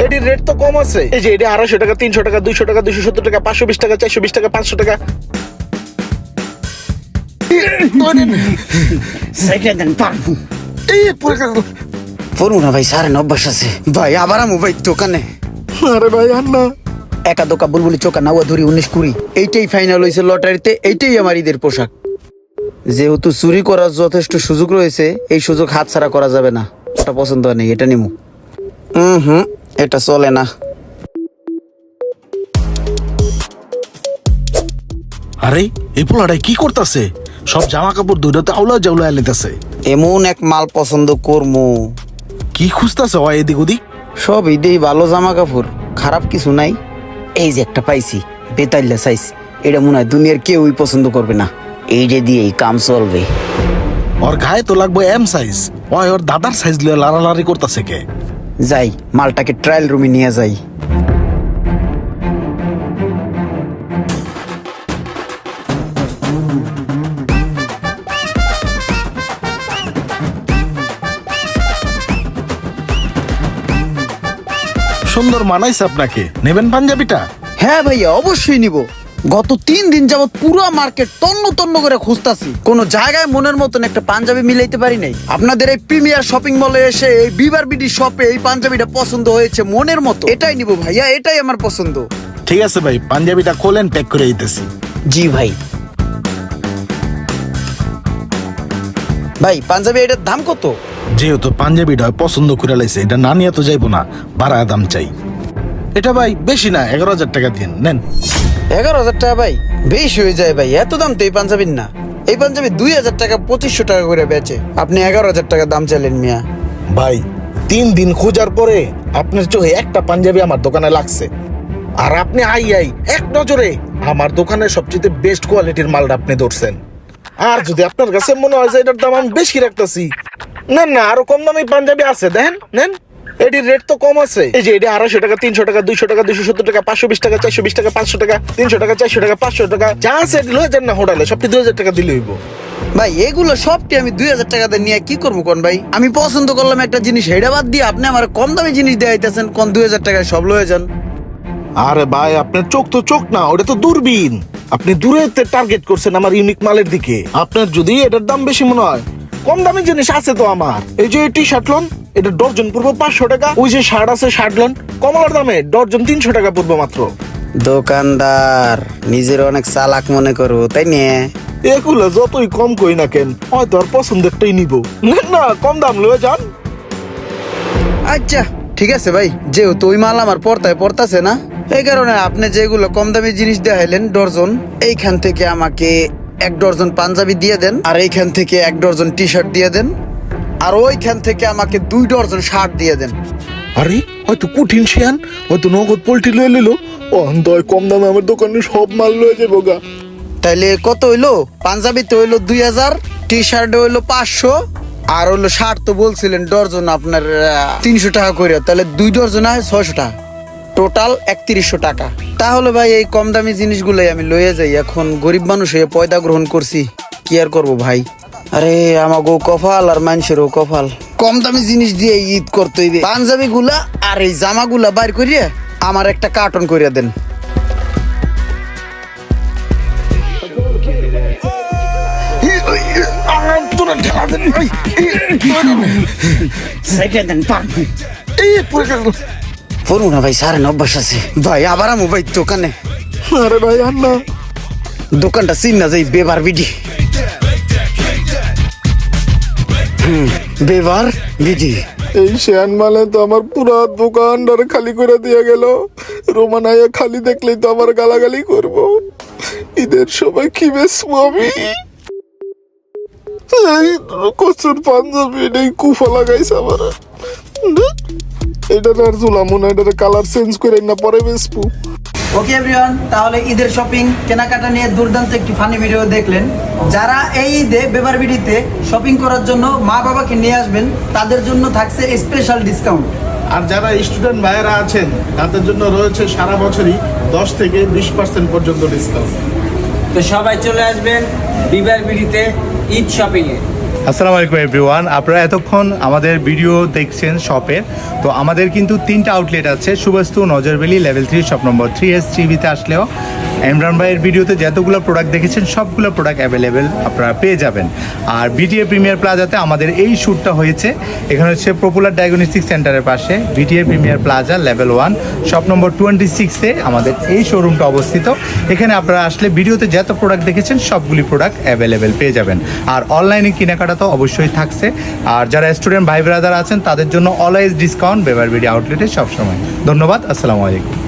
এটির রেট তো কম আছে। এই যে এটা 250 টাকা, 300 টাকা, 200 টাকা, 270 টাকা, 520 টাকা, 420 টাকা, 500 টাকা। পড়ু না ভাই, সারে অভ্যাস আছে ভাই। আবার আমু ভাই দোকানে। আরে ভাই আর না, একা দোকা বুলবুলি চোকা নাওয়া ধরি 19-20 এইটাই ফাইনাল হয়েছে লটারিতে। এইটাই আমার ঈদের পোশাক। যেহেতু চুরি করার যথেষ্ট সুযোগ রয়েছে, এই সুযোগ হাতছাড়া করা যাবে না। এটা পছন্দ নেই, এটা নিমু। এটা চলে না। আরে এই পোলাটাই কি করতেছে? সব জামা কাপড় দুইটাতে আউলা জাউলা এলিতেছে। এমন এক মাল পছন্দ করমু। কি খুঁজতেছে ওই এদিক ওদিক? সব ঈদেই ভালো জামা কাপড়, খারাপ কিছু নাই। এই যে একটা পাইছি, বেতাইল্লা সাইজ। এটা মনে হয় দুনিয়ার কেউই পছন্দ করবে না। এইটা দিয়েই কাম চলবে। ওর গায়ে তো লাগবে এম সাইজ। ওই ওর দাদার সাইজ লিয়ে লাড়ালাড়ি করতেছে কে? যাই মালটাকে ট্রায়াল রুমে নিয়ে যাই। সুন্দর মানাইছে আপনাকে। নেবেন পাঞ্জাবিটা? হ্যাঁ ভাইয়া, অবশ্যই নিব। গত 3 দিন যাবত পুরো মার্কেট তন্ন তন্ন করে খুঁজতাছি, কোন জায়গায় মনের মতন একটা পাঞ্জাবি মিলাইতে পারি নাই। আপনাদের এই প্রিমিয়ার শপিং মলে এসে এই বিবার বিডি শপে এই পাঞ্জাবিটা পছন্দ হয়েছে মনের মতো। এটাই নিব ভাইয়া, এটাই আমার পছন্দ। ঠিক আছে ভাই, পাঞ্জাবিটা খোলেন, প্যাক করে দিতেছি। জি ভাই। ভাই পাঞ্জাবি এটার দাম কত? যেহেতু পাঞ্জাবিটা পছন্দ করে লাইছে, এটা না নিয়ে তো যাইবো না, বাড়ায় দাম চাই। এটা ভাই বেশি না, 11,000 টাকা দিন, নেন। 11,000 টাকা ভাই বেশি হয়ে যায় ভাই। এত দাম তো এই পাঞ্জাবির না। এই পাঞ্জাবি 2,000 টাকা 2,500 টাকা করে বেচে, আপনি 11,000 টাকা দাম চাইলেন মিয়া। ভাই 3 দিন খোঁজার পরে আপনার চোখে একটা পাঞ্জাবি আমার দোকানে লাগছে, আর আপনি আই এক নজরে আমার দোকানের সবচেয়ে বেস্ট কোয়ালিটির মালটা আপনি ধরছেন। আর যদি আপনার কাছে মনে হয় যে এটার দাম আমি বেশি রাখতেছি, নেন না, আরো কম দামি পাঞ্জাবি আছে, দেখেন নেন। এটির রেট তো কম আছে। এই যে এটা 250 টাকা, 300 টাকা, 200 টাকা, 270 টাকা, 520 টাকা, 420 টাকা, 500 টাকা, 300 টাকা, 400 টাকা, 500 টাকা, যা আছে লয়ে যান না হোটেলে, সবটি 2,000 টাকা দিলে হইব। ভাই এগুলো সবটি আমি 2,000 টাকা দিয়ে নিয়ে কি করবো কোন ভাই? আমি পছন্দ করলাম একটা জিনিস, হেডা বাদ দিয়ে আপনি আমার কম দামি জিনিস দেখাইতেছেন। কোন 2,000 টাকায় সব লয়ে যান? আরে ভাই আপনার চোখ তো চোখ না, ওটা তো দূরবীন। আপনি দূরে টার্গেট করছেন আমার ইউনিক মালের দিকে। আপনার যদি এটার দাম বেশি মনে হয়, কম দামি জিনিস আছে তো আমার। এই যে টি শার্ট লন, এটা ডর্জন পড়বো 500 টাকা। ওই যে শার্ট আছে, শার্ট লন কমলার দামে ডর্জন 300 টাকা পড়বো মাত্র। দোকানদার নিজের অনেক চালাক মনে করো, তাই নিয়ে এগুলো যতই কম কই না কেন, হয়তো আর পছন্দেরটাই নিব। না কম দাম লয়ে যান। আচ্ছা ঠিক আছে ভাই, যেহেতু ওই মাল আমার পড়তাছে না, এই কারণে আপনি যেগুলো কম দামি জিনিস দেখাইলেন ডর্জন, এইখান থেকে আমাকে 1 ডর্জন পাঞ্জাবি দিয়ে দেন, আর এইখান থেকে 1 ডর্জন টি শার্ট দিয়ে দেন, আর ওইখান থেকে আমাকে 2 ডর্জন শার্ট দিয়ে দেন। আরে হয়তো কঠিন শিয়ান, হয়তো নগদ পোল্ট্রি লয়ে নিল। ও দয় কম দামে আমার দোকানে সব মাল লয়ে যাবো গা। তাইলে কত হইলো? পাঞ্জাবিতে হইলো 2,000, টি শার্টে হইলো 500, আর হইলো শার্ট তো বলছিলেন ডর্জন আপনার 300 টাকা করে। তাহলে 2 ডর্জন হয় 600 টাকা, টোটাল 3100 টাকা। তাহলে ভাই এই কম দামি জিনিসগুলোই আমি লইয়া যাই। এখন গরিব মানুষ হয়ে পয়দা গ্রহণ করছি, কি আর করবো ভাই। আরে আমাগো কপাল আর মানুষেরও কপাল, কম দামি জিনিস দিয়ে ঈদ করতে হইবে। পাঞ্জাবি গুলা আর এই জামা গুলা বাইর করিয়া আমার একটা কার্টন করিয়া দেন। পড়ু না ভাই, সারে অভ্যাস আছে ভাই। আবার আমু ভাই দোকানে। আরে ভাই আর না, দোকানটা চিন না যাই, বেবার বিডি। বেবার বিডি। এই শেয়ান মালে তো আমার পুরা দোকানটার খালি করে দিয়ে গেল। রোমানাইয়া খালি দেখলেই তো আমার গালাগালি করব। ঈদের সময় কি বেচবো আমি? এই কচুর পাঞ্জাবি এটাই কুফা লাগাইছে আমার। এটা আর জুলামো না, এটার কালার চেঞ্জ করে না পরে বেচবো। ওকে এভরিওয়ান, তাহলে ঈদের শপিং কেনাকাটা নিয়ে দুর্দান্ত একটি ফানি ভিডিও দেখলেন। যারা এই ঈদে বেবার বিডিতে শপিং করার জন্য মা বাবাকে নিয়ে আসবেন, তাদের জন্য থাকছে স্পেশাল ডিসকাউন্ট। আর যারা স্টুডেন্ট ভাইয়েরা আছেন, তাদের জন্য রয়েছে সারা বছরই 10 থেকে 20% পর্যন্ত ডিসকাউন্ট। তো সবাই চলে আসবেন বিবার বিডিতে ঈদ শপিংয়ে। আসসালামু আলাইকুম এভরিওয়ান, আপনারা এতক্ষণ আমাদের ভিডিও দেখছেন শপের। তো আমাদের কিন্তু 3টা আউটলেট আছে, সুবাস্তু, নজরবেলি, লেভেল 3 শপ নম্বর 3S3Bতে আসলেও ইমরান ভাইয়ের ভিডিওতে যতগুলো প্রোডাক্ট দেখেছেন সবগুলো প্রোডাক্ট অ্যাভেলেবেল আপনারা পেয়ে যাবেন। আর বিটিএ প্রিমিয়ার প্লাজাতে আমাদের এই শ্যুটটা হয়েছে, এখানে হচ্ছে পপুলার ডায়াগনস্টিক সেন্টারের পাশে BTA premier plaza level 1 shop নম্বর 26-এ আমাদের এই শোরুমটা অবস্থিত। এখানে আপনারা আসলে ভিডিওতে যত প্রোডাক্ট দেখেছেন সবগুলি প্রোডাক্ট অ্যাভেলেবেল পেয়ে যাবেন। আর অনলাইনে কেনাকাটা তো অবশ্যই থাকছে। আর যারা স্টুডেন্ট ভাই ব্রাদার আছেন তাদের জন্য অলওয়েজ ডিসকাউন্ট বেবার বিডি আউটলেটে সবসময়। ধন্যবাদ, আসসালামু আলাইকুম।